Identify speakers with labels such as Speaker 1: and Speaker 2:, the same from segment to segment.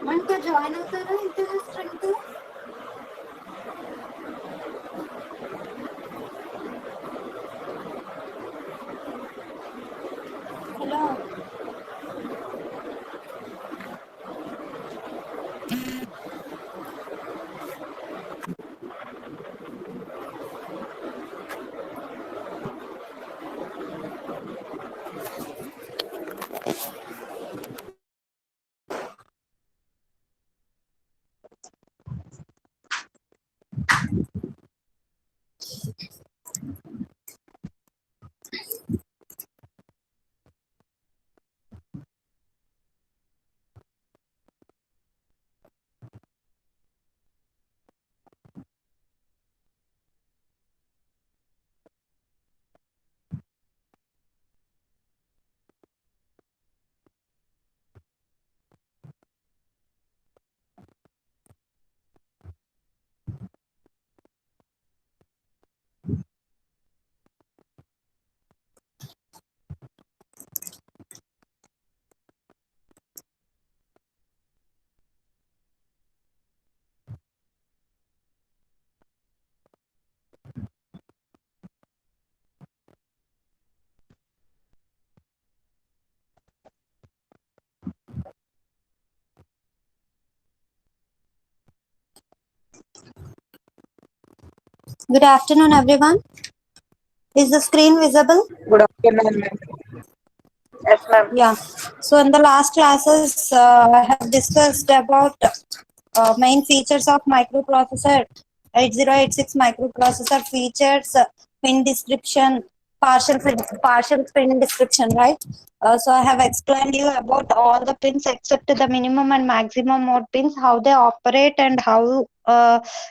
Speaker 1: ఇంకా జాయిన్ అవుతారా inter strength? Hello Good afternoon, everyone. Is the screen visible?
Speaker 2: Good afternoon, ma'am. Yes, ma'am.
Speaker 1: Yeah. So in the last classes, I have discussed about main features of microprocessor 8086 microprocessor features, pin description, partial pin description, right? So I have explained you about all the pins except the minimum and maximum mode pins, how they operate and how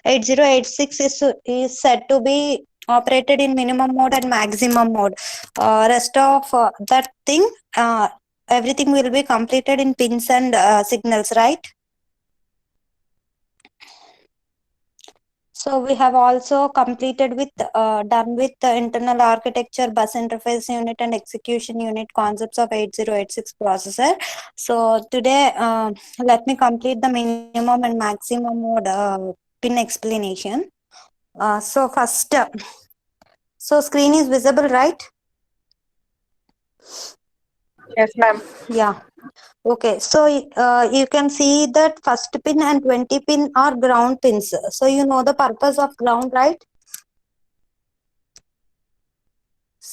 Speaker 1: 8086 is said to be operated in minimum mode and maximum mode. Rest of that thing, everything will be completed in pins and signals, right? So we have also completed with done with the internal architecture, bus interface unit and execution unit concepts of 8086 processor. So today let me complete the minimum and maximum mode pin explanation. So first, so screen is visible, right?
Speaker 2: Yes, ma'am.
Speaker 1: Yeah. Okay, so you can see that first pin and 20 pin are ground pins. So you know the purpose of ground, right?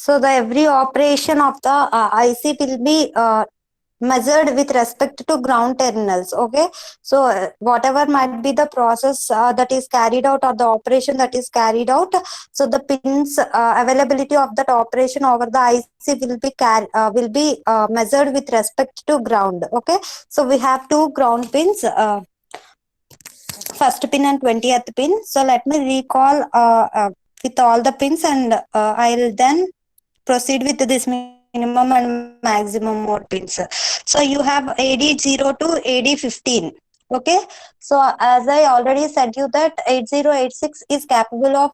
Speaker 1: So the every operation of the IC will be measured with respect to ground terminals. Okay, so whatever might be the process that is carried out or the operation that is carried out, so the pins availability of that operation over the IC will be measured with respect to ground. Okay, so we have two ground pins. First pin and 20th pin. So let me recall with all the pins and I'll then proceed with this minimum and maximum mode pins. So you have AD0 to AD15. Okay, so as I already said you that 8086 is capable of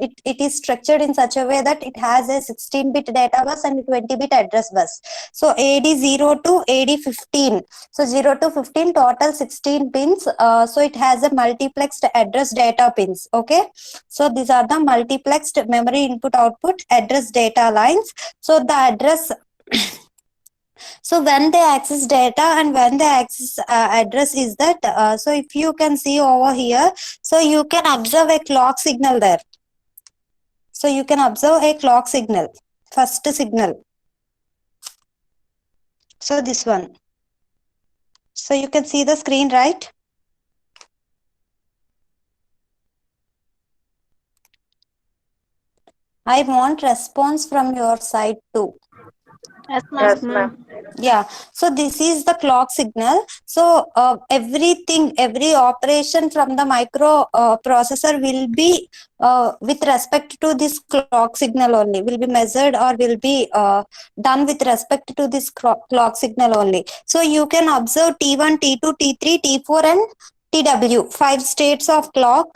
Speaker 1: it is structured in such a way that it has a 16-bit data bus and 20-bit address bus. So AD0 to AD15, so 0 to 15 total 16 pins. So it has a multiplexed address data pins. Okay, so these are the multiplexed memory input output address data lines. So the address so when they access data and when they access address is that so if you can see over here, so you can observe a clock signal there. So you can observe a clock signal, first signal. So this one. So you can see the screen, right? I want response from your side too.
Speaker 2: Yes, ma'am.
Speaker 1: Yeah, so this is the clock signal. So every operation from the micro processor will be with respect to this clock signal only, will be measured or will be done with respect to this clock signal only. So you can observe T1, T2, T3, T4 and TW, 5 states of clock.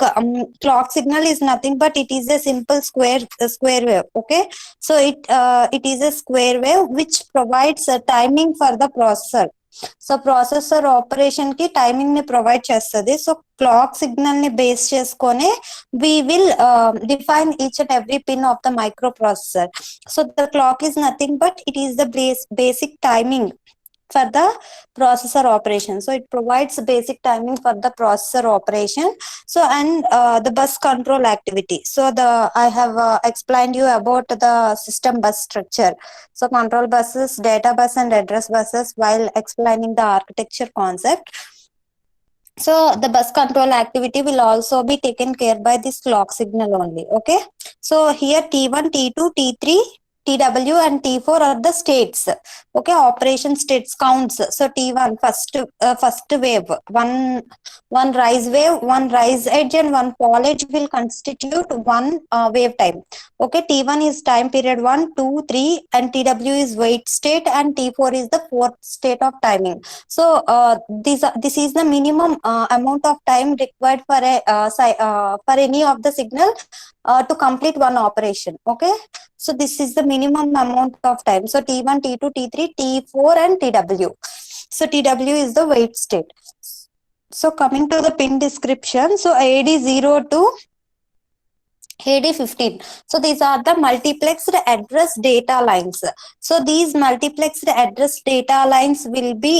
Speaker 1: Clock signal is nothing but it is a simple square wave. Okay, so it is a square wave which provides a timing for the processor. So processor operation కి timing ని provide చేస్తుంది. So clock signal ని base చేసుకొని we will define each and every pin of the microprocessor. So the clock is nothing but it is the basic timing for the processor operation. So it provides basic timing for the processor operation. So and the bus control activity. So I have explained you about the system bus structure. So control buses, data bus and address buses while explaining the architecture concept. So the bus control activity will also be taken care by this clock signal only. Okay, so here T1, T2, T3, TW and T4 are the states. Okay, operation states counts. So T1 first wave, one rise wave, one rise edge and one fall edge will constitute one wave time. Okay, T1 is time period 1, 2, 3 and TW is wait state and T4 is the fourth state of timing. So this is the minimum amount of time required for for any of the signal to complete one operation. Okay, so this is the minimum amount of time. So T1, T2, T3, T4 and TW. So TW is the wait state. So coming to the pin description, so AD0 to AD15. So these are the multiplexed address data lines. So these multiplexed address data lines will be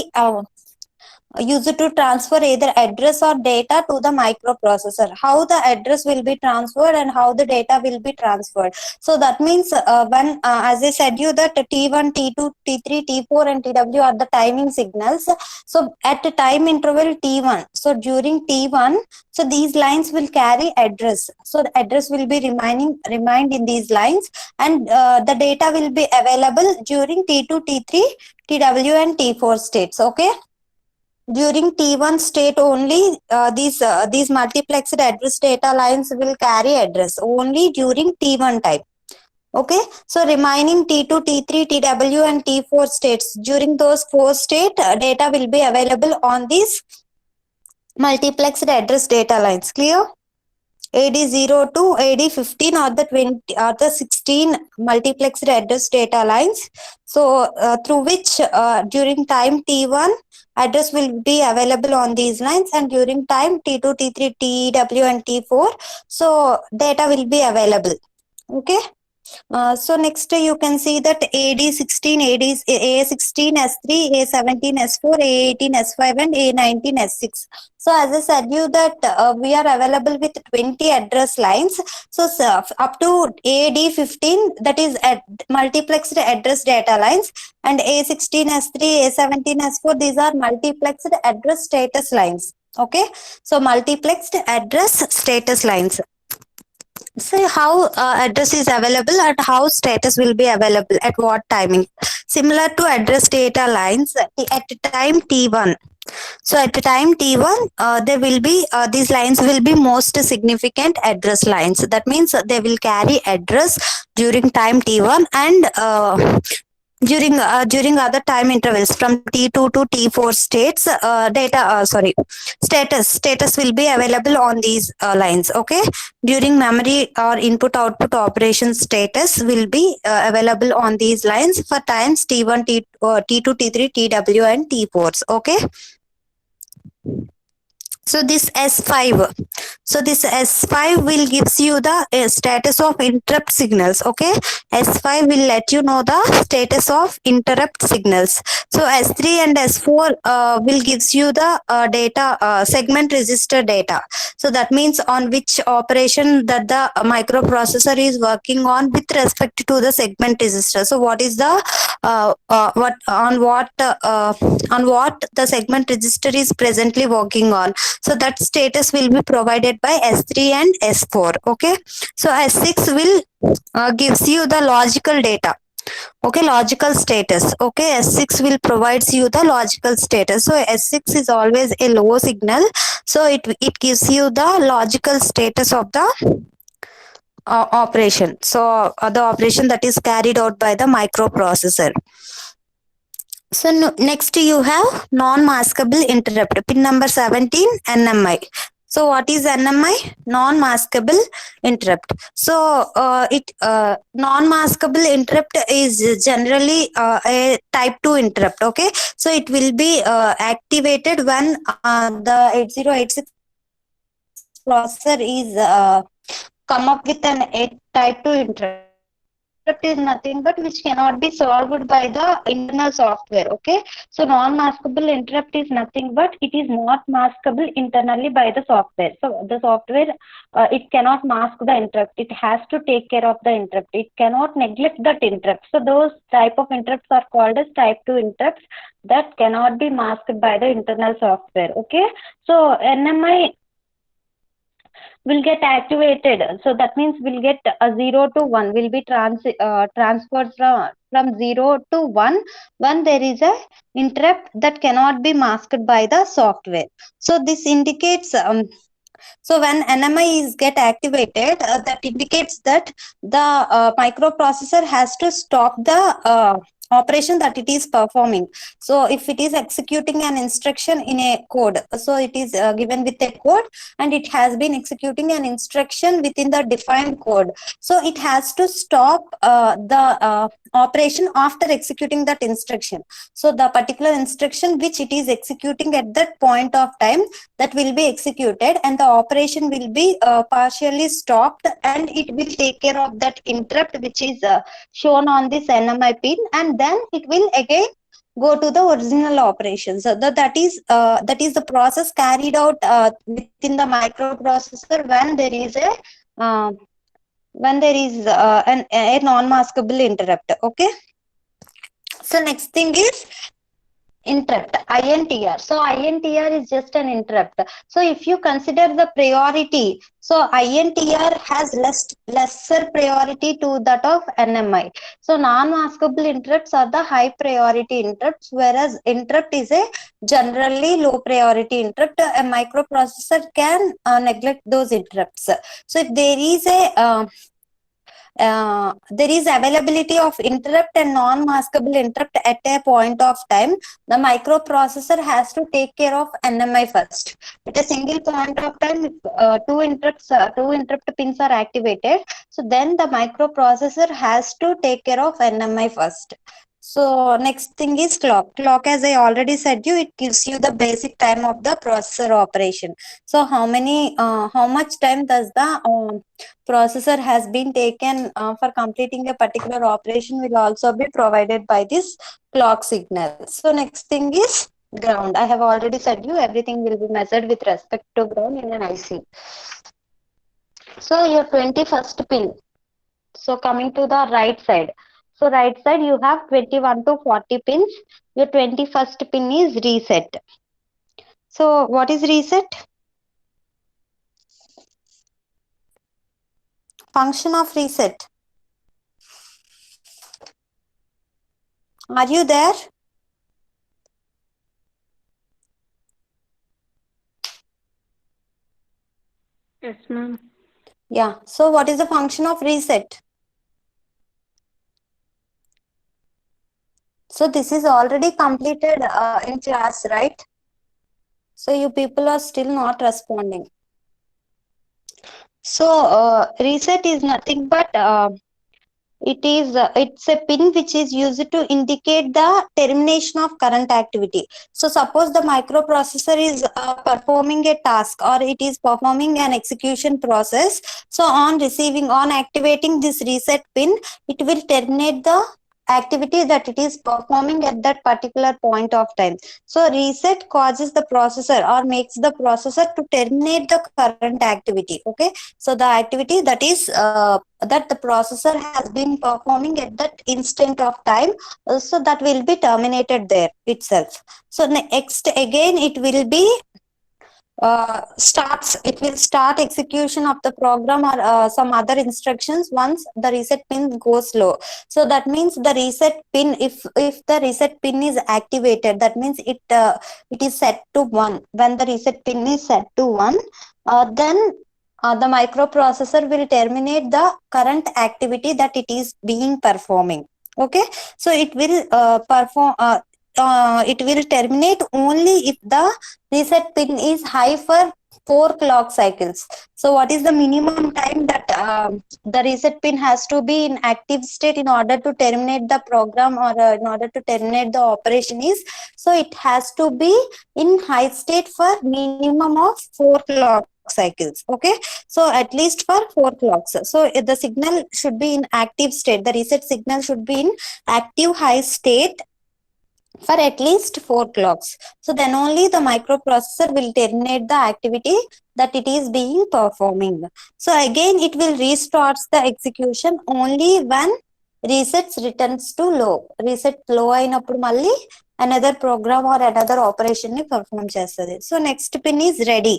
Speaker 1: used to transfer either address or data to the microprocessor. How the address will be transferred and how the data will be transferred. So that means when as I said you that T1, T2, T3, T4 and TW are the timing signals. So at the time interval T1, so during T1, so these lines will carry address. So the address will be remained in these lines and the data will be available during T2, T3, TW and T4 states. Okay, during T1 state only these multiplexed address data lines will carry address only during T1 time. Okay, so remaining T2, T3, TW and T4 states, during those four state data will be available on these multiplexed address data lines. Clear? AD0 to AD15 or the 20 or the 16 multiplexed address data lines. So through which during time T1 address will be available on these lines and during time T2, T3, TW and T4 so data will be available. Okay, so next you can see that AD16, A16, S3, A17, S4, A18, S5 and A19, S6. So as I said you that we are available with 20 address lines. So up to AD15 that is multiplexed address data lines and A16, S3, A17, S4 these are multiplexed address status lines. Okay, so multiplexed address status lines. So how address is available and how status will be available at what timing. Similar to address data lines at time T1. So at the time T1 there will be these lines will be most significant address lines. That means they will carry address during time T1 and during other time intervals from T2 to T4 states status will be available on these lines. Okay, during memory or input output operation status will be available on these lines for times T1, T2, T3, TW and T4s. Okay, so this S5, so this S5 will gives you the status of interrupt signals. Okay, S5 will let you know the status of interrupt signals. So S3 and S4 will gives you the data segment register data. So that means on which operation that the microprocessor is working on with respect to the segment register. So what is the what the segment register is presently working on. So that status will be provided by S3 and S4. Okay, so S6 will gives you the logical data. Okay, logical status. Okay, S6 will provides you the logical status. So S6 is always a low signal. So it gives you the logical status of the operation. So the operation that is carried out by the microprocessor. So next you have non-maskable interrupt, pin number 17 NMI. So what is NMI? Non-maskable interrupt. So non-maskable interrupt is generally a type 2 interrupt. Okay, so it will be activated when the 8086 processor is come up with an type 2 interrupt. Interrupt is nothing but which cannot be solved by the internal software. Okay, so non-maskable interrupt is nothing but it is not maskable internally by the software. So the software it cannot mask the interrupt, it has to take care of the interrupt, it cannot neglect that interrupt. So those type of interrupts are called as type 2 interrupts that cannot be masked by the internal software. Okay, so NMI will get activated. So that means we'll get a 0 to 1 will be transferred from 0 to 1 when there is a interrupt that cannot be masked by the software. So this indicates so when NMI is get activated, that indicates that the microprocessor has to stop the operation that it is performing. So if it is executing an instruction in a code, so it is given with a code and it has been executing an instruction within the defined code. So it has to stop the operation after executing that instruction. So the particular instruction which it is executing at that point of time, that will be executed and the operation will be partially stopped, and it will take care of that interrupt which is shown on this NMI pin, and then it will again go to the original operation. So that is the process carried out within the microprocessor when there is uh, a non-maskable interrupt. Okay, so next thing is interrupt, INTR. So INTR is just an interrupt. So if you consider the priority, so INTR has lesser priority to that of NMI. So non-maskable interrupts are the high priority interrupts, whereas interrupt is a generally low priority interrupt. A microprocessor can neglect those interrupts. So if there is a there is availability of interrupt and non-maskable interrupt at a point of time, the microprocessor has to take care of NMI first. At a single point of time, if two interrupt pins are activated, so then the microprocessor has to take care of NMI first. So next thing is clock. Clock, as I already said you, it gives you the basic time of the processor operation. So how much time does the processor has been taken for completing a particular operation will also be provided by this clock signal. So next thing is ground. I have already said you everything will be measured with respect to ground in an IC. So your 21st pin. So coming to the right side. So right side you have 21 to 40 pins. Your 21st pin is reset. So what is reset? Function of reset. Are you there?
Speaker 2: Yes, ma'am.
Speaker 1: Yeah. So what is the function of reset? So this is already completed in class, right? So you people are still not responding. So reset is nothing but it's a pin which is used to indicate the termination of current activity. So suppose the microprocessor is performing a task or it is performing an execution process. So on activating this reset pin, it will terminate the activity that it is performing at that particular point of time. So reset causes the processor or makes the processor to terminate the current activity. Okay, so the activity that is that the processor has been performing at that instant of time, so that will be terminated there itself. So next again it will be it will start execution of the program or some other instructions once the reset pin goes low. So that means the reset pin, if the reset pin is activated, that means it is set to 1. When the reset pin is set to 1, then the microprocessor will terminate the current activity that it is being performing. Okay, so it will it will terminate only if the reset pin is high for 4 clock cycles. So what is the minimum time that the reset pin has to be in active state in order to terminate the program, or in order to terminate the operation is, so it has to be in high state for minimum of 4 clock cycles. Okay, so at least for 4 clocks. So the signal should be in active state, the reset signal should be in active high state for at least 4 clocks. So then only the microprocessor will terminate the activity that it is being performing. So again it will restart the execution only when resets returns to low. Reset low అయినప్పుడు మళ్ళీ another program or another operation ని perform చేస్తుంది. So next pin is ready.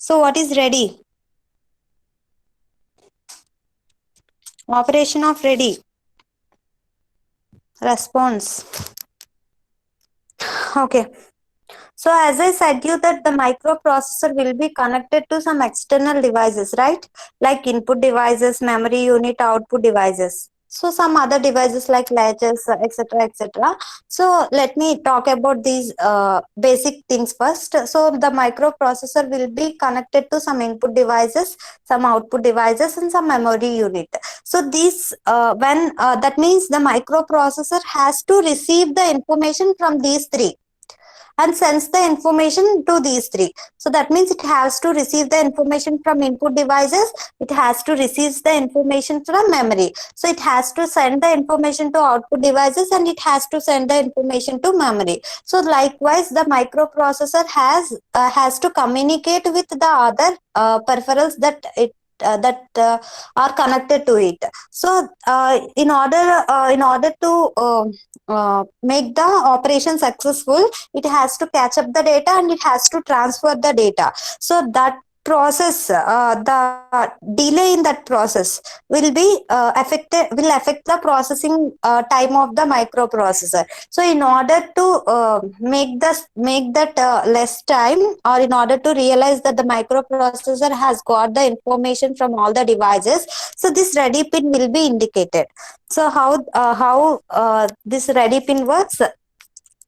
Speaker 1: So what is ready? Operation of ready. Response. Okay. So as I said you that the microprocessor will be connected to some external devices, right? Like input devices, memory unit, output devices. So some other devices like latches, etc., etc. So let me talk about these basic things first. So the microprocessor will be connected to some input devices, some output devices, and some memory unit. So these when that means the microprocessor has to receive the information from these three and sends the information to these three. So that means it has to receive the information from input devices, it has to receive the information from memory, so it has to send the information to output devices, and it has to send the information to memory. So likewise the microprocessor has to communicate with the other peripherals that are connected to it. So in order to make the operation successful, it has to catch up the data and it has to transfer the data. So that process, the delay in that process will be will affect the processing time of the microprocessor. So in order to make that less time, or in order to realize that the microprocessor has got the information from all the devices, so this ready pin will be indicated. So how this ready pin works?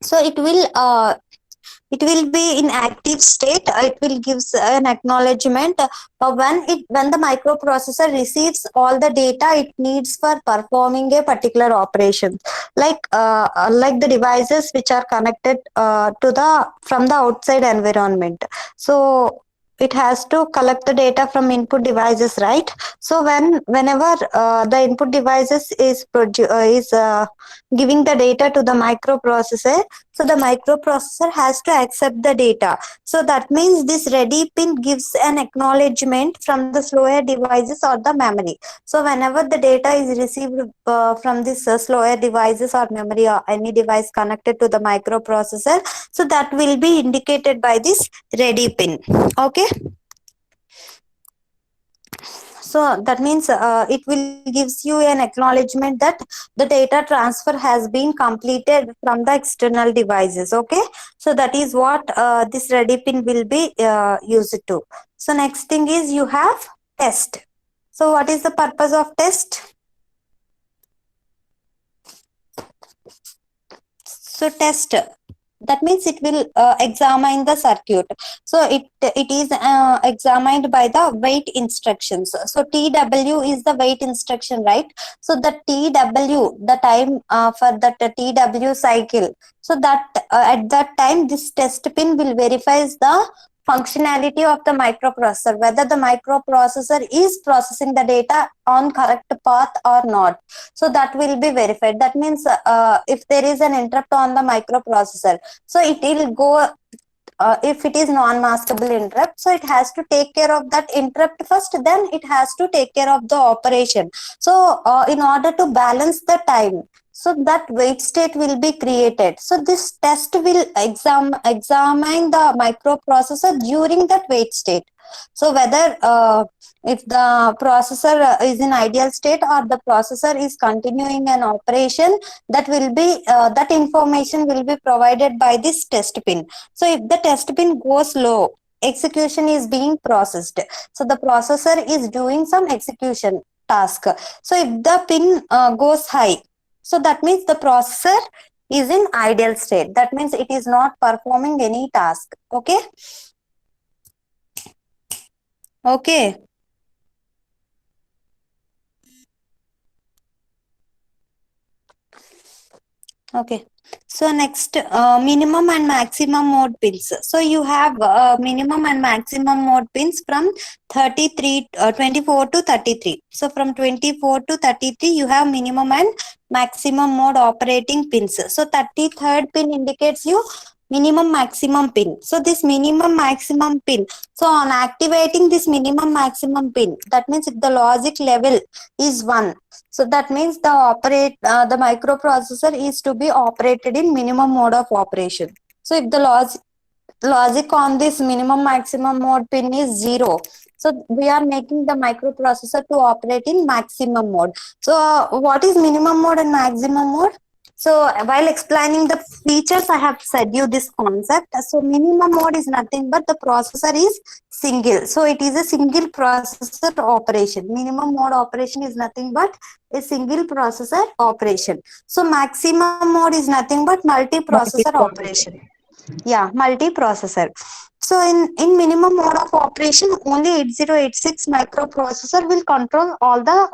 Speaker 1: So it will be in active state. It will gives an acknowledgement when the microprocessor receives all the data it needs for performing a particular operation, like the devices which are connected to the from the outside environment. So it has to collect the data from input devices, right? So whenever the input devices is giving the data to the microprocessor, so the microprocessor has to accept the data. So that means this ready pin gives an acknowledgement from the slower devices or the memory. So whenever the data is received from this slower devices or memory or any device connected to the microprocessor, so that will be indicated by this ready pin. Okay. So that means it will gives you an acknowledgement that the data transfer has been completed from the external devices. Okay, so that is what this ready pin will be used to. So next thing is you have test. So what is the purpose of test? So test, that means it will examine the circuit. So it is examined by the wait instructions. So TW is the wait instruction, right? So the TW, the time for that TW cycle, so that at that time this test pin will verifies the functionality of the microprocessor, whether the microprocessor is processing the data on correct path or not. So that will be verified. That means if there is an interrupt on the microprocessor, so it will go if it is non-maskable interrupt, so it has to take care of that interrupt first, then it has to take care of the operation. So in order to balance the time, so that wait state will be created. So this test will examine the microprocessor during that wait state. So whether if the processor is in ideal state or the processor is continuing an operation, that will be that information will be provided by this test pin. So if the test pin goes low, execution is being processed. So the processor is doing some execution task. So if the pin goes high, so that means the processor is in ideal state. That means it is not performing any task. Okay. Okay. Okay. So next, minimum and maximum mode pins. So you have minimum and maximum mode pins from 24 to 33. So from 24 to 33, you have minimum and maximum mode operating pins. So 33rd pin indicates you minimum maximum pin. So this minimum maximum pin. So on activating this minimum maximum pin, that means if the logic level is 1, so that means the microprocessor is to be operated in minimum mode of operation. So if the logic on this minimum maximum mode pin is 0, so we are making the microprocessor to operate in maximum mode. So what is minimum mode and maximum mode? So while explaining the features, I have said you this concept. So minimum mode is nothing but the processor is single. So it is a single processor operation. Minimum mode operation is nothing but a single processor operation. So maximum mode is nothing but multi-processor operation. Yeah, multi-processor. So in minimum mode of operation, only 8086 microprocessor will control all the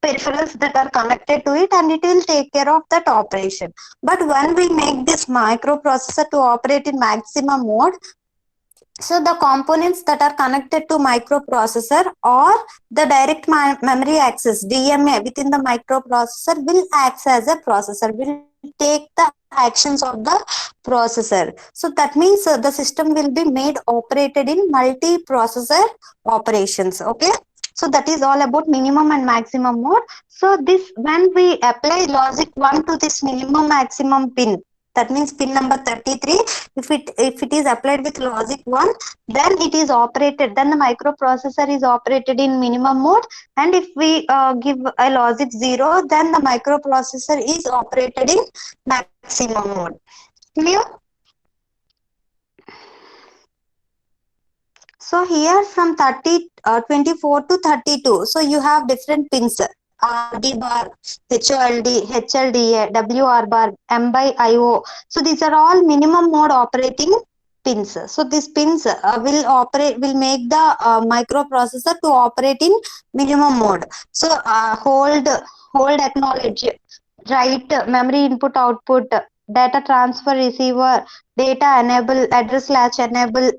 Speaker 1: peripherals that are connected to it, and it will take care of that operation. But when we make this microprocessor to operate in maximum mode, so the components that are connected to microprocessor or the direct memory access DMA within the microprocessor will act as a processor, will take the actions of the processor. So that means the system will be made operated in multi-processor operations. Okay. So that is all about minimum and maximum mode. So this, when we apply logic 1 to this minimum maximum pin, that means pin number 33, if it is applied with logic 1, then it is operated, then the microprocessor is operated in minimum mode, and if we give a logic 0, then the microprocessor is operated in maximum mode. Clear? So here from 24 to 32, so you have different pins: RD bar, HOLD, HLDA, WR bar, M by IO. So these are all minimum mode operating pins. So these pins will make the microprocessor to operate in minimum mode. So hold, acknowledge, write, memory input output, data transfer receiver, data enable, address latch enable,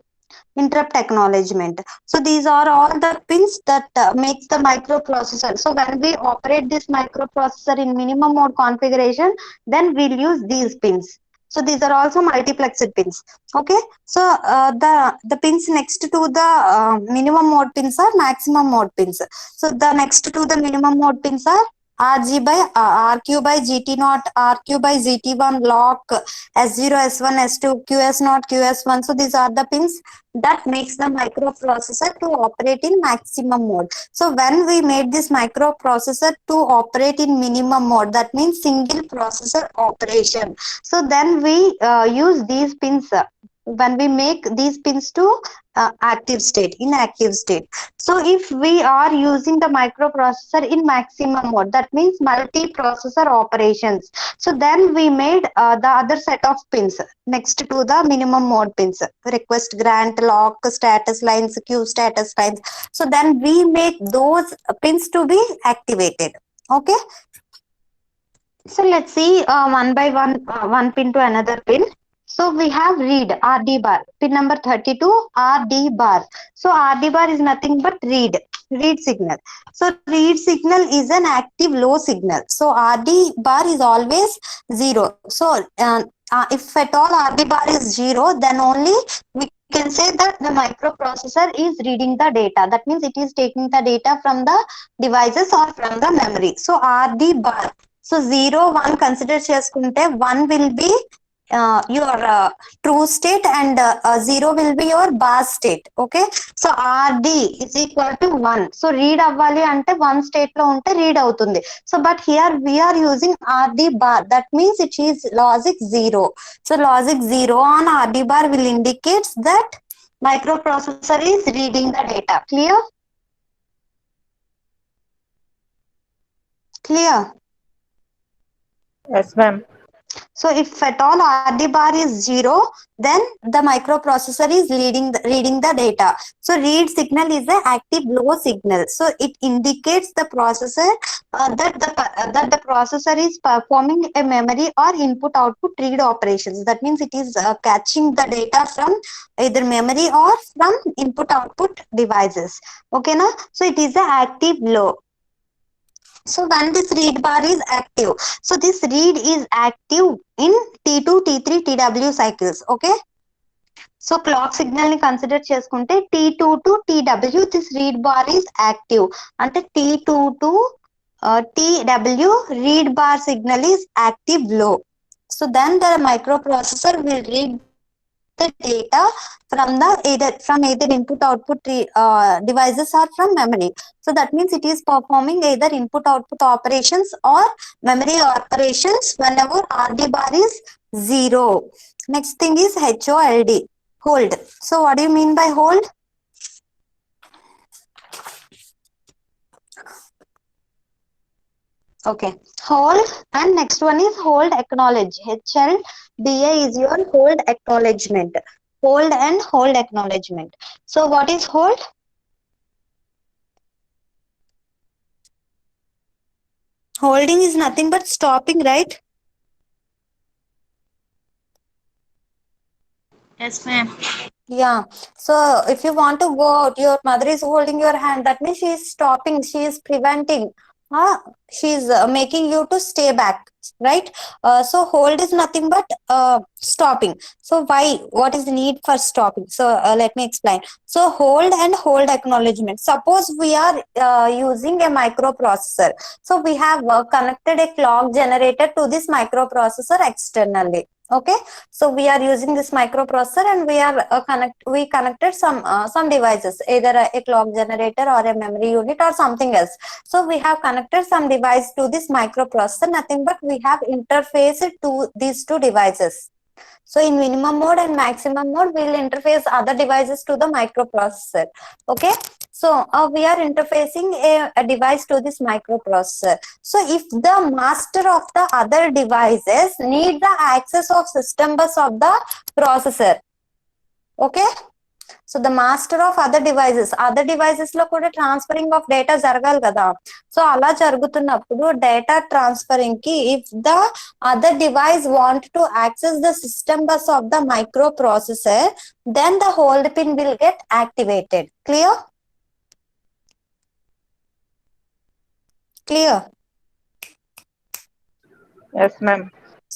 Speaker 1: interrupt acknowledgement. So these are all the pins that makes the microprocessor. So when we operate this microprocessor in minimum mode configuration, then we'll use these pins. So these are also multiplexed pins. Okay. So the pins next to the minimum mode pins are maximum mode pins. So the next to the minimum mode pins are RG by RQ by GT0, RQ by ZT1, lock, S0, S1, S2, QS0, QS1. So these are the pins that makes the microprocessor to operate in maximum mode. So when we made this microprocessor to operate in minimum mode, that means single processor operation. So then we use these pins when we make these pins to active state, inactive state. So if we are using the microprocessor in maximum mode, that means multi-processor operations. So then we made the other set of pins next to the minimum mode pins: request, grant, lock, status lines, queue status lines. So then we make those pins to be activated. Okay. So let's see one by one, one pin to another pin. So we have read, RD bar, pin number 32, RD bar. So RD bar is nothing but read signal. So read signal is an active low signal. So RD bar is always 0. So if at all RD bar is 0, then only we can say that the microprocessor is reading the data. That means it is taking the data from the devices or from the memory. So RD bar. So 0, 1 consider చేసుకుంటే 1 will be your true state, and 0 will be your bar state. Okay. So RD is equal to 1. So read అవ్వాలి అంటే 1 state లో ఉంటే read అవుతుంది. So but here we are using RD bar. That means it is logic 0. So logic 0 on RD bar will indicate that microprocessor is reading the data. Clear? Clear?
Speaker 2: Yes, ma'am.
Speaker 1: So if at all RD bar is 0, then the microprocessor is reading the data. So read signal is an active low signal. So it indicates the processor that the processor is performing a memory or input output read operations. That means it is catching the data from either memory or from input output devices. Okay, now so it is an active low. So when this read bar is active, so this read is active in T2, T3, TW cycles. Okay. So clock signal ni consider cheskunte T2 to TW, this read bar is active. Ante T2 to TW read bar signal is active low. So then the microprocessor will read the data from either input output devices or from memory. So that means it is performing either input output operations or memory operations whenever RD bar is 0. Next thing is HOLD, hold. So what do you mean by hold? Okay, hold, and next one is hold acknowledge. HLDA is your hold acknowledgement. Hold and hold acknowledgement. So what is hold? Holding is nothing but stopping, right?
Speaker 2: Yes, ma'am.
Speaker 1: Yeah. So if you want to go out, your mother is holding your hand. That means she is stopping. She is preventing. She is making you to stay back, right? So hold is nothing but stopping. So why? What is the need for stopping? So let me explain. So hold and hold acknowledgement. Suppose we are using a microprocessor. So we have connected a clock generator to this microprocessor externally. Okay, so we are using this microprocessor and we are connected some devices, either a clock generator or a memory unit or something else. So we have connected some device to this microprocessor, nothing but we have interfaced to these two devices. So in minimum mode and maximum mode, we will interface other devices to the microprocessor. Okay. So we are interfacing a device to this microprocessor. So if the master of the other devices need the access of system bus of the processor. Okay. So the master of other devices లో కూడా transferring of data జరగాలి కదా. So అలా జరుగుతున్నప్పుడు data transferring కి if the other device want to access the system bus of the microprocessor, then the hold pin will get activated. Clear?
Speaker 3: Yes, ma'am.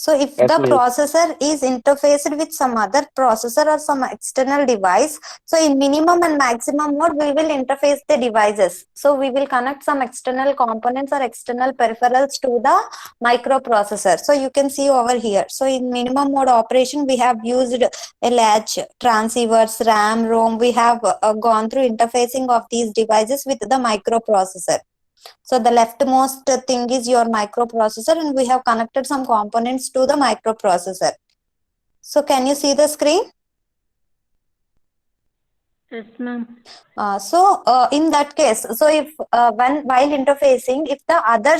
Speaker 1: So if
Speaker 4: Yes,
Speaker 1: the
Speaker 4: ma'am.
Speaker 1: processor is interfaced with some other processor or some external device, so in minimum and maximum mode, we will interface the devices. So we will connect some external components or external peripherals to the microprocessor. So you can see over here. So in minimum mode operation, we have used a latch, transceivers, RAM, ROM. We have gone through interfacing of these devices with the microprocessor. So the leftmost thing is your microprocessor and we have connected some components to the microprocessor. So can you see the screen?
Speaker 2: Yes, ma'am.
Speaker 1: So in that case, so if while interfacing, if the other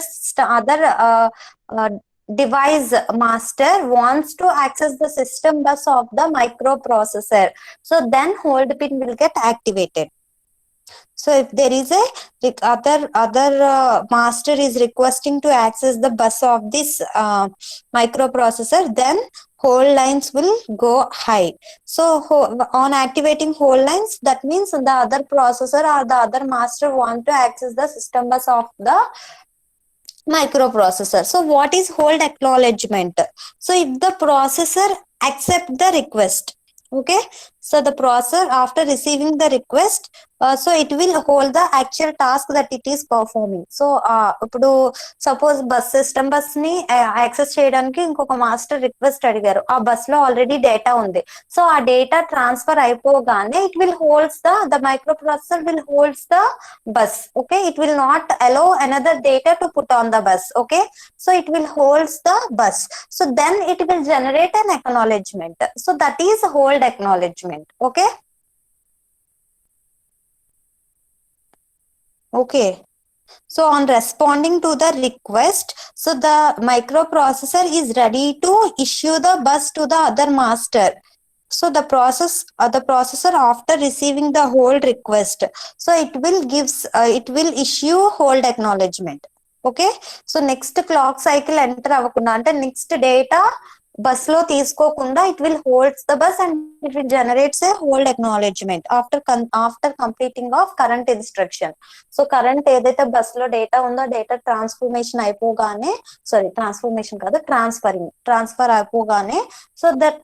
Speaker 1: device master wants to access the system bus of the microprocessor, so then hold pin will get activated. So if there is a other master is requesting to access the bus of this microprocessor, then hold lines will go high. So on activating hold lines, that means the other processor or the other master want to access the system bus of the microprocessor. So what is hold acknowledgement? So if the processor accept the request, okay, so the processor after receiving the request, so it will hold the actual task that it is performing. So ఇప్పుడు suppose bus system bus ని access చేయడానికి ఇంకొక master request అడిగారు. ఆ bus లో already data ఉంది. So ఆ data transfer అయిపోగానే it will holds the microprocessor will holds the bus. Okay, it will not allow another data to put on the bus. Okay, so it will holds the bus. So then it will generate an acknowledgement. So that is hold acknowledgement. Okay. So on responding to the request, so the microprocessor is ready to issue the bus to the other master. So the processor after receiving the hold request, so it will issue hold acknowledgement. Okay, so next clock cycle enter అవ్వకుండా అంటే next data bus లో తీసుకోకుండా it will holds the bus and it will generates a hold acknowledgement after completing of current instruction. So current ఏదైతే bus లో data ఉందో data transformation అయిపోగానే transformation కాదు transfer అయిపోగానే so that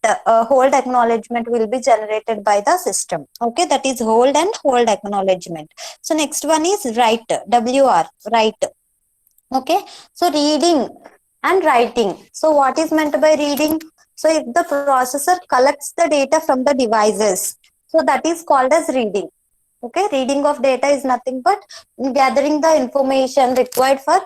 Speaker 1: hold acknowledgement will be generated by the system. Okay, that is hold and hold acknowledgement. So next one is write, WR, write. Okay, so reading and writing. So what is meant by reading? So if the processor collects the data from the devices, so that is called as reading. Okay, reading of data is nothing but gathering the information required for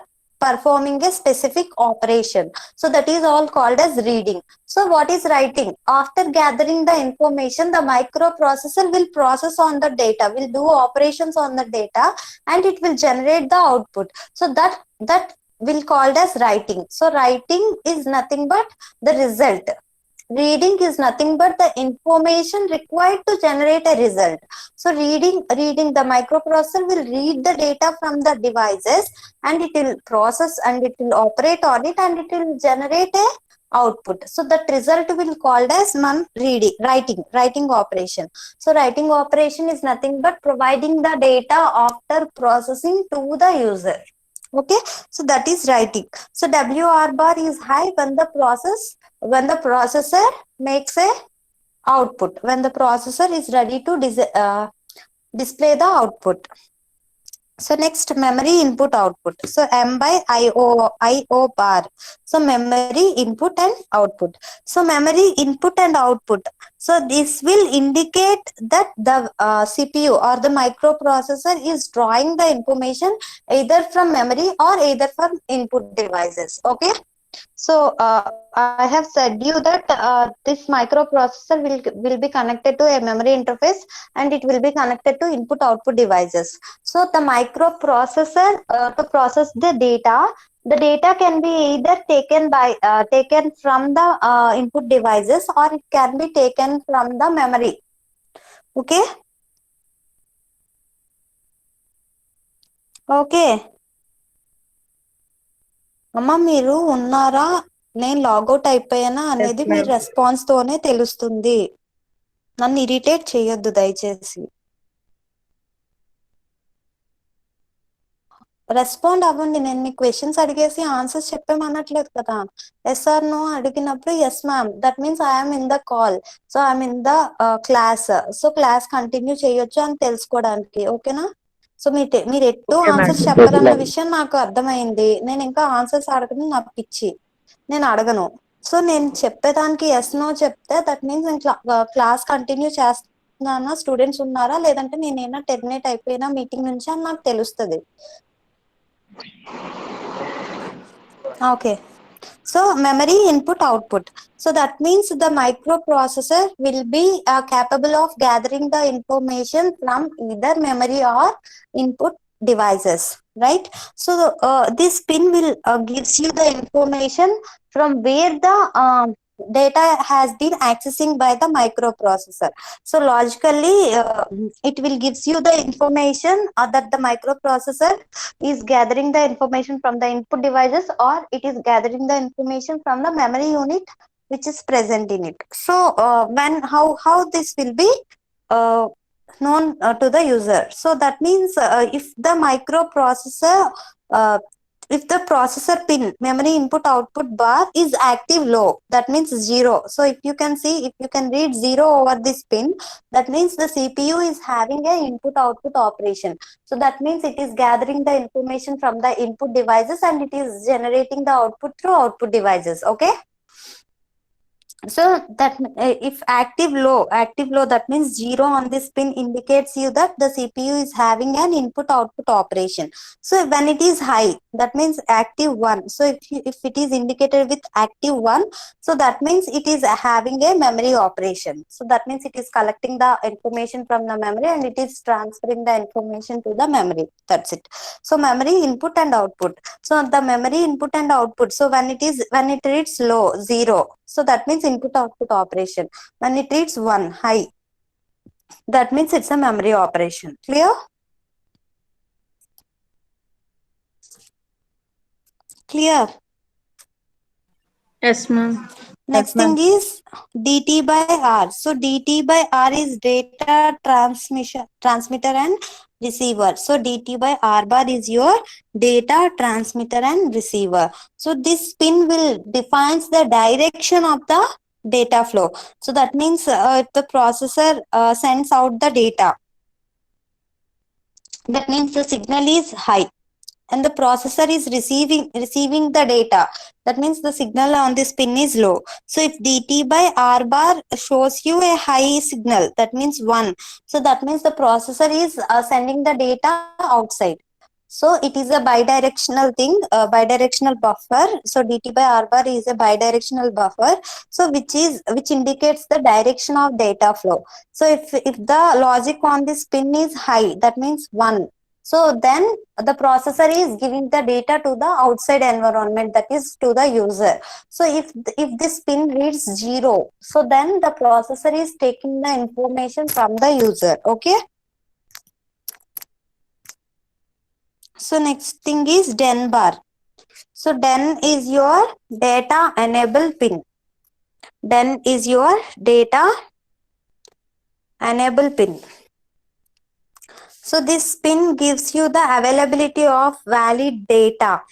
Speaker 1: performing a specific operation. So that is all called as reading. So what is writing? After gathering the information, the microprocessor will process on the data, will do operations on the data, and it will generate the output. So that will called as writing. So writing is nothing but the result. Reading is nothing but the information required to generate a result. So reading the microprocessor will read the data from the devices and it will process and it will operate on it and it will generate a output. So that result will called as writing operation. So writing operation is nothing but providing the data after processing to the user. Okay, so that is writing. So WR bar is high when the processor makes a output, when the processor is ready to display the output. So next, memory input output. So M by IO bar. So memory input and output. So memory input and output. So this will indicate that the CPU or the microprocessor is drawing the information either from memory or either from input devices. Okay. So I have said you that this microprocessor will be connected to a memory interface and it will be connected to input output devices. So the microprocessor to process the data can be either taken from the input devices or it can be taken from the memory. Okay. Okay. అమ్మ మీరు ఉన్నారా, నేను logout అయిపోయానా అనేది
Speaker 2: Yes,
Speaker 1: మీ
Speaker 2: ma'am.
Speaker 1: Response తోనే తెలుస్తుంది. నన్ను irritate చేయొద్దు దయచేసి. రెస్పాండ్ అవ్వండి. నేను మీ క్వశ్చన్స్ అడిగేసి ఆన్సర్స్ చెప్పేమనట్లేదు కదా. ఎస్ ఆర్ నో అడిగినప్పుడు yes ma'am, that means I'm in the call, so I'm in the class, so class continue చేయొచ్చు అని తెలుసుకోవడానికి. ఓకేనా? సో మీరు ఎటు
Speaker 2: Okay,
Speaker 1: ఆన్సర్స్
Speaker 2: ma'am.
Speaker 1: చెప్పారన్న విషయం నాకు అర్థమైంది. నేను ఇంకా ఆన్సర్స్ అడగడం నాకు పిచ్చి, నేను అడగను. సో నేను చెప్పేదానికి ఎస్ నో చెప్తే దట్ మీన్స్ నేను క్లాస్ కంటిన్యూ చేస్తున్నానా, స్టూడెంట్స్ ఉన్నారా లేదంటే నేనైనా టెర్మినేట్ అయిపోయినా మీటింగ్ నుంచి అని నాకు తెలుస్తుంది. Okay. So memory input output. So that means the microprocessor will be capable of gathering the information from either memory or input devices, right? So this pin will gives you the information from where the data has been accessing by the microprocessor. So logically it will gives you the information that the microprocessor is gathering the information from the input devices or it is gathering the information from the memory unit which is present in it. So how this will be known to the user. So that means if the microprocessor if the processor pin memory input output bar is active low, that means 0. So if you can read 0 over this pin, that means the CPU is having a input output operation. So that means it is gathering the information from the input devices and it is generating the output through output devices. Okay. So that if active low, that means 0 on this pin indicates you that the CPU is having an input output operation. So when it is high, that means active 1. So if it is indicated with active 1, so that means it is having a memory operation. So that means it is collecting the information from the memory and it is transferring the information to the memory. That's it. So memory input and output. So the memory input and output. So when it reads low 0, so that means input output operation. When it reads 1 high, that means it's a memory operation. Clear? Clear.
Speaker 2: Yes, ma'am.
Speaker 1: Next thing is dt by r. So dt by r is data transmitter and receiver. So dt by r bar is your data transmitter and receiver. So this pin will defines the direction of the data flow. So that means if the processor sends out the data, that means the signal is high and the processor is receiving the data, that means the signal on this pin is low. So if dt by r bar shows you a high signal, that means 1, so that means the processor is sending the data outside. So it is a bidirectional thing, bidirectional buffer. So dt by r bar is a bidirectional buffer, so which indicates the direction of data flow. So if the logic on this pin is high, that means 1, so then the processor is giving the data to the outside environment, that is to the user. So if this pin reads 0, so then the processor is taking the information from the user. Okay. So next thing is den bar. So den is your data enable pin. Den is your data enable pin. So this pin gives you the availability of valid data.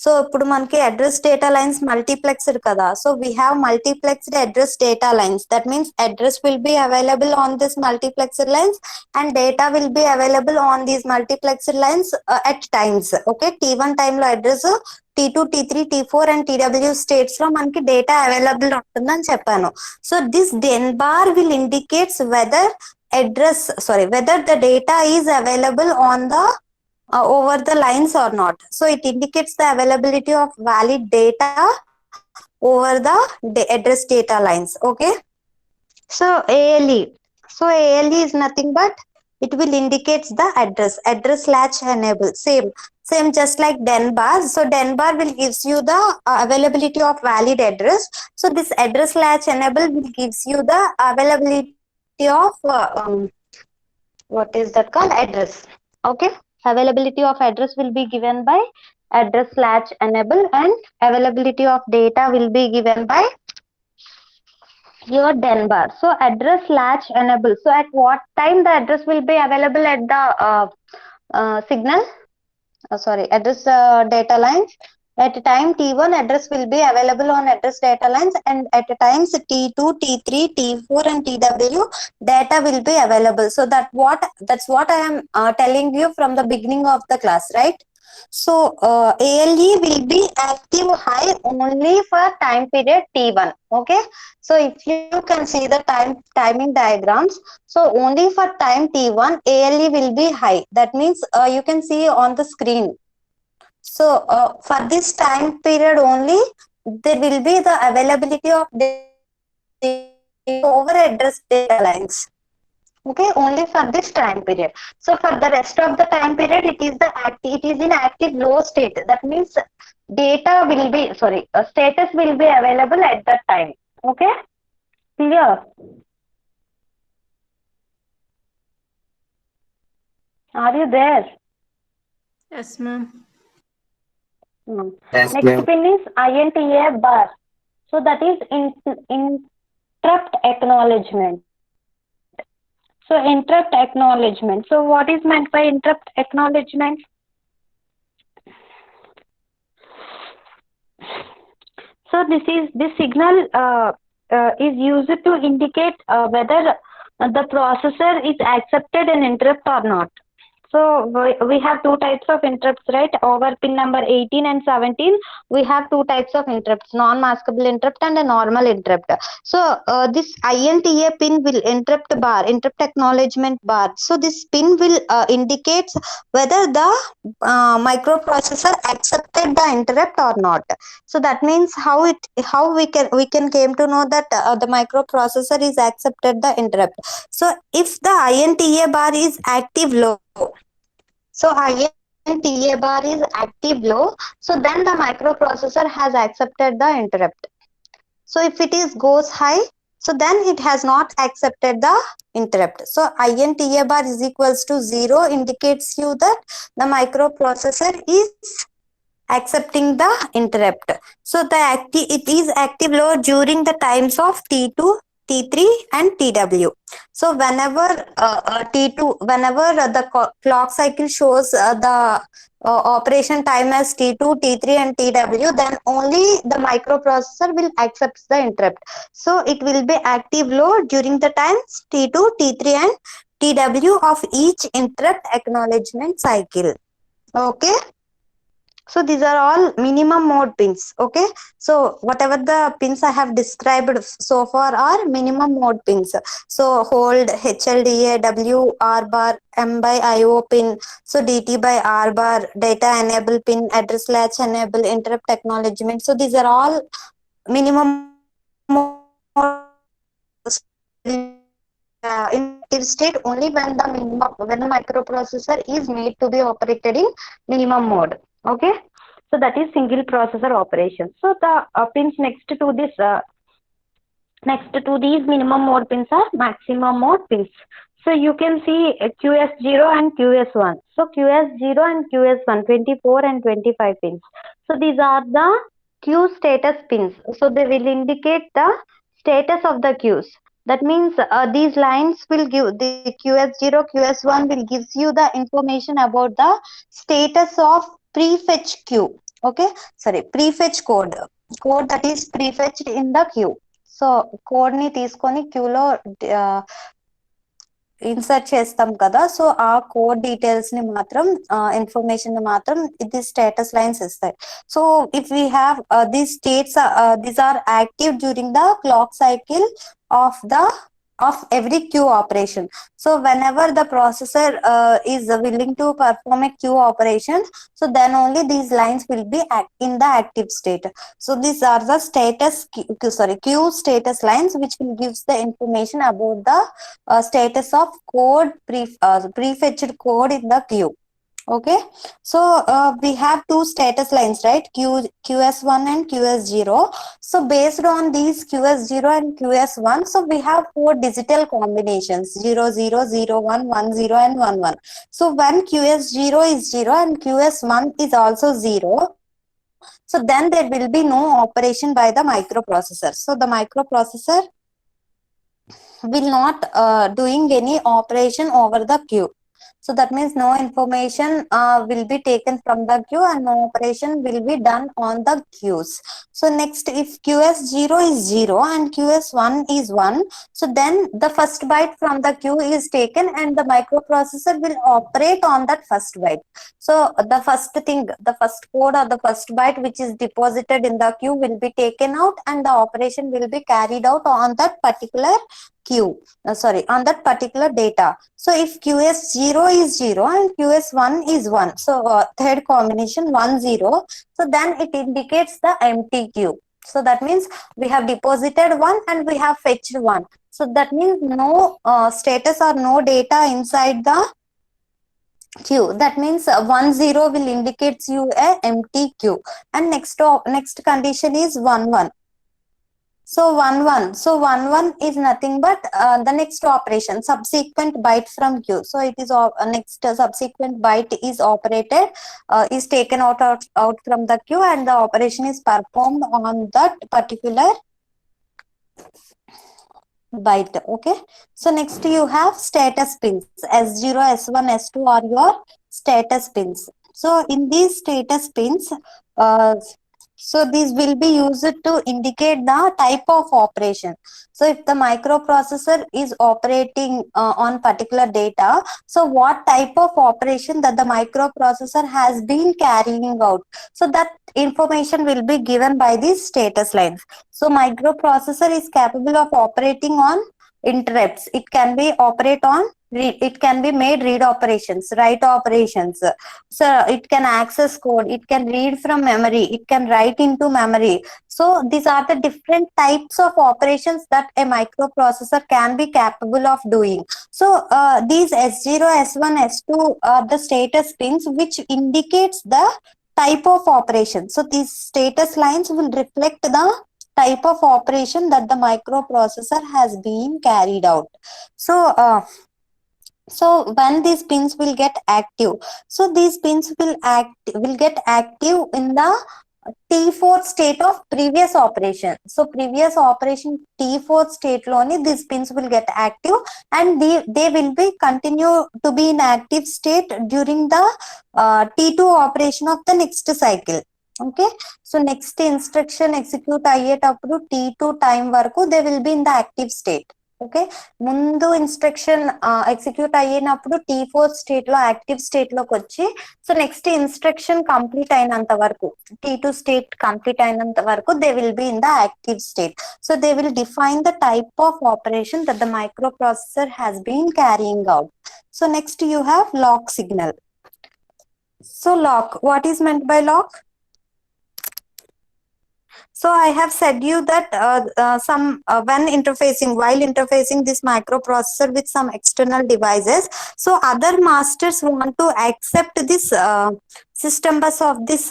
Speaker 1: So ఇప్పుడు మనకి address data lines multiplexed కదా, so we have multiplexed address data lines. That means address will be available on this multiplexed lines and data will be available on these multiplexed lines at times. Okay, T1 time లో address, T2, T3, T4 and TW states లో మనకి data available ఉంటుందని చెప్పాను. So this DEN bar will indicates whether the data is available on the over the lines or not. So it indicates the availability of valid data over the address data lines. Okay. So ALE. So ALE is nothing but it will indicates the address latch enable. Same just like den bar. So den bar will gives you the availability of valid address. So this address latch enable will gives you the availability of what is that called, address. Okay, availability of address will be given by address latch enable and availability of data will be given by your den bar. So address latch enable, so at what time the address will be available at the address data lines. At a time T1 address will be available on address data lines, and at times T2, T3, T4 and TW data will be available. So that's what I am telling you from the beginning of the class, right? So ALE will be active high only for time period T1. Okay, so if you can see the timing diagrams, so only for time T1 ALE will be high. That means you can see on the screen. So for this time period only there will be the availability of data over address data lines. Okay, only for this time period. So for the rest of the time period it is in active low state. That means data will be status will be available at that time. Okay, clear? Are you there?
Speaker 2: Yes, ma'am.
Speaker 3: Yes,
Speaker 1: Next
Speaker 3: ma'am.
Speaker 1: pin is INTA bar. So that is interrupt acknowledgement. So interrupt acknowledgement. So what is meant by interrupt acknowledgement? So this signal is used to indicate whether the processor is accepted an interrupt or not. So we have two types of interrupts, right? Over pin number 18 and 17, we have two types of interrupts, non-maskable interrupt and a normal interrupt. So this INTA pin will interrupt bar, interrupt acknowledgement bar. So this pin will indicates whether the microprocessor accepted the interrupt or not. So that means how we can came to know that the microprocessor is accepted the interrupt. So if the INTA bar is active low, so INTA bar is active low, so then the microprocessor has accepted the interrupt. So if it is goes high, so then it has not accepted the interrupt. So INTA bar is equals to 0 indicates you that the microprocessor is accepting the interrupt. So it is active low during the times of T2, T3 and TW. So whenever T2, whenever the clock cycle shows the operation time as T2, T3 and TW, then only the microprocessor will accept the interrupt. So it will be active low during the times T2, T3 and TW of each interrupt acknowledgement cycle. Okay. So these are all minimum mode pins. Okay. So whatever the pins I have described so far are minimum mode pins. So hold, HLDA, W, R bar, M by IO pin. So DT by R bar, data enable pin, address latch enable, interrupt acknowledgement. So these are all minimum mode in active state only when the microprocessor is made to be operated in minimum mode. Okay. So that is single processor operation. So the pins next to these minimum mode pins are maximum mode pins. So you can see QS0 and QS1. So QS0 and QS1, 24 and 25 pins. So these are the queue status pins. So they will indicate the status of the queues. That means these lines will give the QS0, QS1 will gives you the information about the status of prefetch queue. Okay, sorry, prefetch code that is prefetched in the queue. So code ని తీసుకొని క్యూలో insert చేస్తాం కదా, so ఆ code details ని మాత్రం information ని మాత్రం ఇది స్టేటస్ లైన్స్ ఇస్తాయి. So if we have these states these are active during the clock cycle of every queue operation. So whenever the processor is willing to perform a queue operation, so then only these lines will be in the active state. So these are the queue status lines which will gives the information about the status of code prefetched code in the queue. Okay, so we have two status lines, right? QS1 and QS0. So based on these QS0 and QS1, so we have four digital combinations 0 0 0 1 1 0 and 1 1. So when QS0 is 0 and QS1 is also 0, so then there will be no operation by the microprocessor. So the microprocessor will not doing any operation over the queue. So that means no information will be taken from the queue and no operation will be done on the queues. So next, if QS0 is 0 and QS1 is 1, so then the first byte from the queue is taken and the microprocessor will operate on that first byte. So the first code or the first byte which is deposited in the queue will be taken out and the operation will be carried out on that particular queue, on that particular data. So if QS0 is 0 and QS1 is 1, so third combination 1 0, so then it indicates the empty queue. So that means we have deposited 1 and we have fetched 1. So that means no status or no data inside the queue. That means 1 0 will indicates you a empty queue. And next condition is 1 1. So 1 1. So 1 1 is nothing but the next operation, subsequent byte from queue. So it is next subsequent byte is operated, is taken out from the queue and the operation is performed on that particular byte. Okay. So next you have status pins. S0, S1, S2 are your status pins. So in these status pins, So these will be used to indicate the type of operation. So if the microprocessor is operating on particular data, so what type of operation that the microprocessor has been carrying out. So that information will be given by these status lines. So microprocessor is capable of operating on interrupts. It can be operate on it can be made read operations, write operations. So it can access code, it can read from memory, it can write into memory. So these are the different types of operations that a microprocessor can be capable of doing. So these S0, S1, S2 are the status pins which indicates the type of operation. So these status lines will reflect the type of operation that the microprocessor has been carried out. So when these pins will get active, so these pins will get active in the T4 state of previous operation. So previous operation T4 state loni these pins will get active, and they will be continue to be in active state during the T2 operation of the next cycle. Okay, so next instruction execute అయ్యేటప్పుడు T2 time వరకు they will be in the active state. Okay, ముందు instruction execute అయినప్పుడు T4 state లో active state లోకి వచ్చి, so next instruction complete అయినంత వరకు T2 state complete అయినంత వరకు they will be in the active state. So they will define the type of operation that the microprocessor has been carrying out. So next you have lock signal. So lock, what is meant by lock? So I have said you that while interfacing this microprocessor with some external devices, so other masters want to accept this system bus of this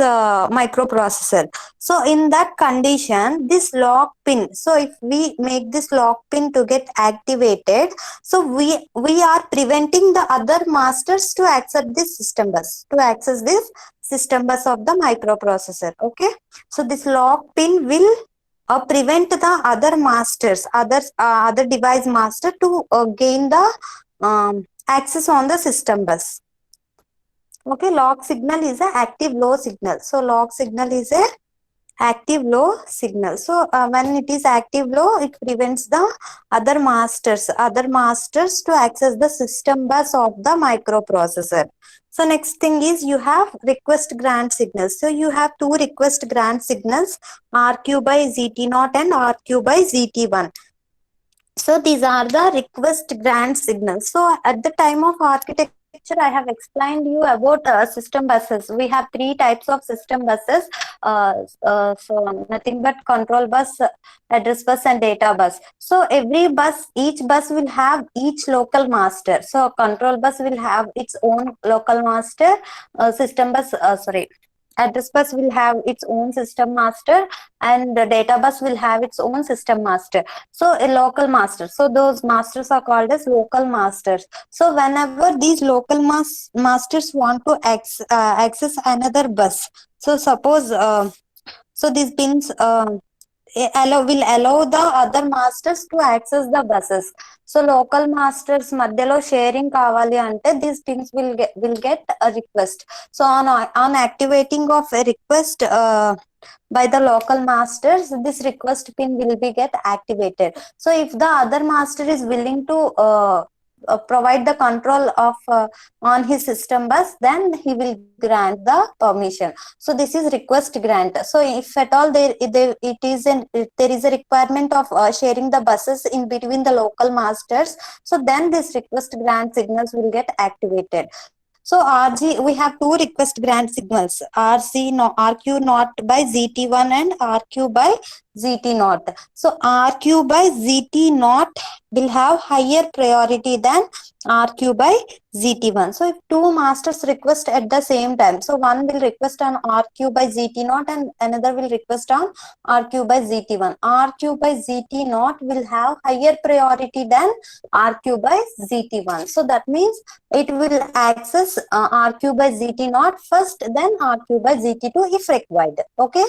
Speaker 1: microprocessor. So in that condition, this lock pin, so if we make this lock pin to get activated, so we are preventing the other masters to accept this system bus, to access this system bus of the microprocessor. Okay, so this lock pin will prevent the other masters, other device master to gain the access on the system bus. Okay, lock signal is a active low signal. So lock signal is a active low signal. So when it is active low, it prevents the other masters to access the system bus of the microprocessor. So next thing is you have request grant signals. So you have two request grant signals, RQ by ZT0 and RQ by ZT1. So these are the request grant signals. So at the time of architecture, I have explained you about system buses. We have three types of system buses. So nothing but control bus, address bus, and data bus. So each bus will have each local master. So control bus will have its own local master. Address bus will have its own system master, and the data bus will have its own system master. So a local master. So those masters are called as local masters. So whenever these local masters want to access another bus, so suppose so these pins will allow the other masters to access the buses. So local masters మధ్యలో sharing కావాలి అంటే these pins will get a request. So on activating of a request by the local masters, this request pin will be get activated. So if the other master is willing to provide the control of on his system bus, then he will grant the permission. So this is request grant. So if at all there is a requirement of sharing the buses in between the local masters, so then this request grant signals will get activated. So we have two request grant signals, RQ not by ZT1 and RQ by ZT not. So RQ by ZT not will have higher priority than RQ by ZT1. So if two masters request at the same time, so one will request on RQ by ZT not and another will request on RQ by ZT1. RQ by ZT not will have higher priority than RQ by ZT1. So that means it will access RQ by ZT not first, then RQ by ZT2 if required. Okay,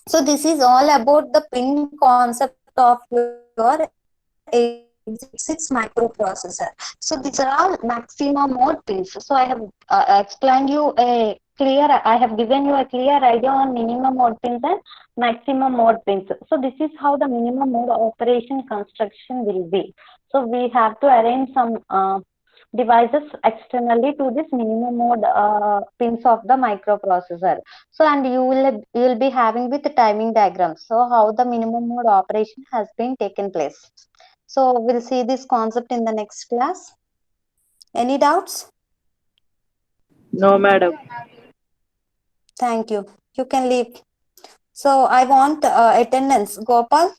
Speaker 1: so this is all about the pin concept of your 86 microprocessor. So these are all maximum mode pins. So I have explained you a clear, I have given you a clear idea on minimum mode pins and maximum mode pins. So this is how the minimum mode operation construction will be. So we have to arrange some devices externally to this minimum mode pins of the microprocessor. So and you will be having with the timing diagram. So how the minimum mode operation has been taken place. So we'll see this concept in the next class. Any doubts?
Speaker 3: No, madam.
Speaker 1: Thank you. You can leave. So I want attendance. Gopal?